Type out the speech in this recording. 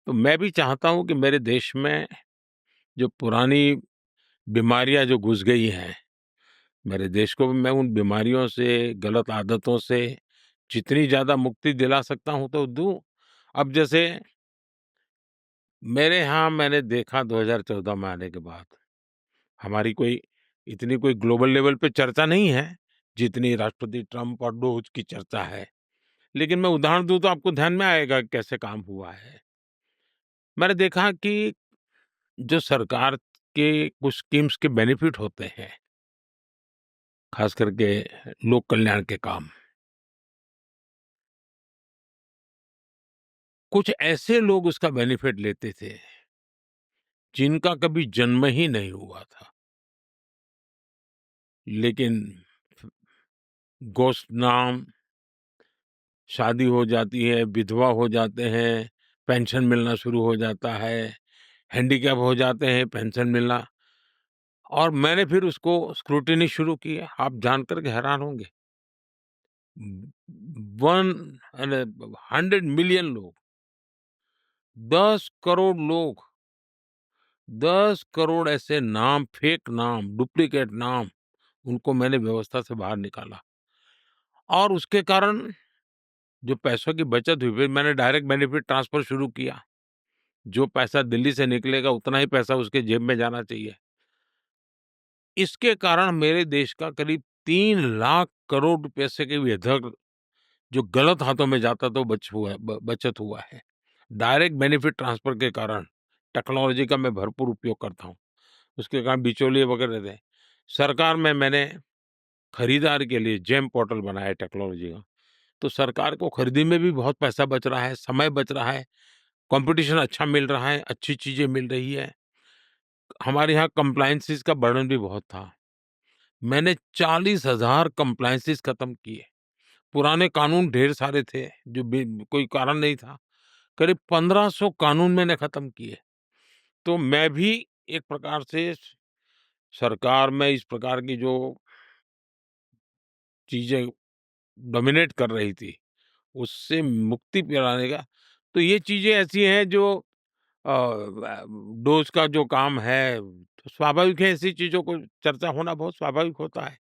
तो मैं भी चाहता हूँ कि मेरे देश में जो पुरानी बीमारियाँ जो घुस गई हैं, मेरे देश को भी मैं उन बीमारियों से, गलत आदतों से जितनी ज़्यादा मुक्ति दिला सकता हूँ तो दूँ। अब जैसे मेरे यहाँ मैंने देखा 2014 में आने के बाद, हमारी कोई इतनी कोई ग्लोबल लेवल पे चर्चा नहीं है, जितनी राष्ट्रपति ट्रम्प और डोज की चर्चा है। लेकिन मैं उदाहरण दूँ तो आपको ध्यान में आएगा कि कैसे काम हुआ है। मैंने देखा कि जो सरकार के कुछ स्कीम्स के बेनिफिट होते हैं, खास करके लोक कल्याण के काम, कुछ ऐसे लोग उसका बेनिफिट लेते थे, जिनका कभी जन्म ही नहीं हुआ था। लेकिन गोष्ठ नाम, शादी हो जाती है, विधवा हो जाते हैं, पेंशन मिलना शुरू हो जाता है, हैंडीकैप हो जाते हैं, पेंशन मिलना। और मैंने फिर उसको स्क्रूटिनी शुरू किया। आप जानकर के हैरान होंगे। 100 मिलियन लोग, 10 करोड़ लोग, 10 करोड़ ऐसे नाम, फेक नाम, डुप्लीकेट नाम, उनको मैंने व्यवस्था से बाहर निकाला। और उसके कारण जो पैसों की बचत हुई, फिर मैंने डायरेक्ट बेनिफिट ट्रांसफर शुरू किया। जो पैसा दिल्ली से निकलेगा, उतना ही पैसा उसके जेब में जाना चाहिए। इसके कारण मेरे देश का करीब 3 लाख करोड़ रुपए से भी अधिक जो गलत हाथों में जाता था, वो बचत हुआ है। डायरेक्ट बेनिफिट ट्रांसफर के कारण टेक्नोलॉजी का मैं भरपूर उपयोग करता हूँ। उसके कारण बिचौलिए वगैरह थे। सरकार में मैंने खरीदार के लिए जेम पोर्टल बनाया है टेक्नोलॉजी का। तो सरकार को खरीदी में भी बहुत पैसा बच रहा है, समय बच रहा है, कॉम्पिटिशन अच्छा मिल रहा है, अच्छी चीज़ें मिल रही है। हमारे यहाँ कंप्लायंसेस का बर्डन भी बहुत था। मैंने 40,000 कंप्लायंसेस खत्म किए। पुराने कानून ढेर सारे थे, जो बे कोई कारण नहीं था। करीब 1500 कानून मैंने खत्म किए। तो मैं भी एक प्रकार से सरकार में इस प्रकार की जो चीज़ें डोमिनेट कर रही थी, उससे मुक्ति दिलाने का। तो ये चीज़ें ऐसी हैं जो डोज़ का जो काम है, तो स्वाभाविक है ऐसी चीज़ों को चर्चा होना बहुत स्वाभाविक होता है।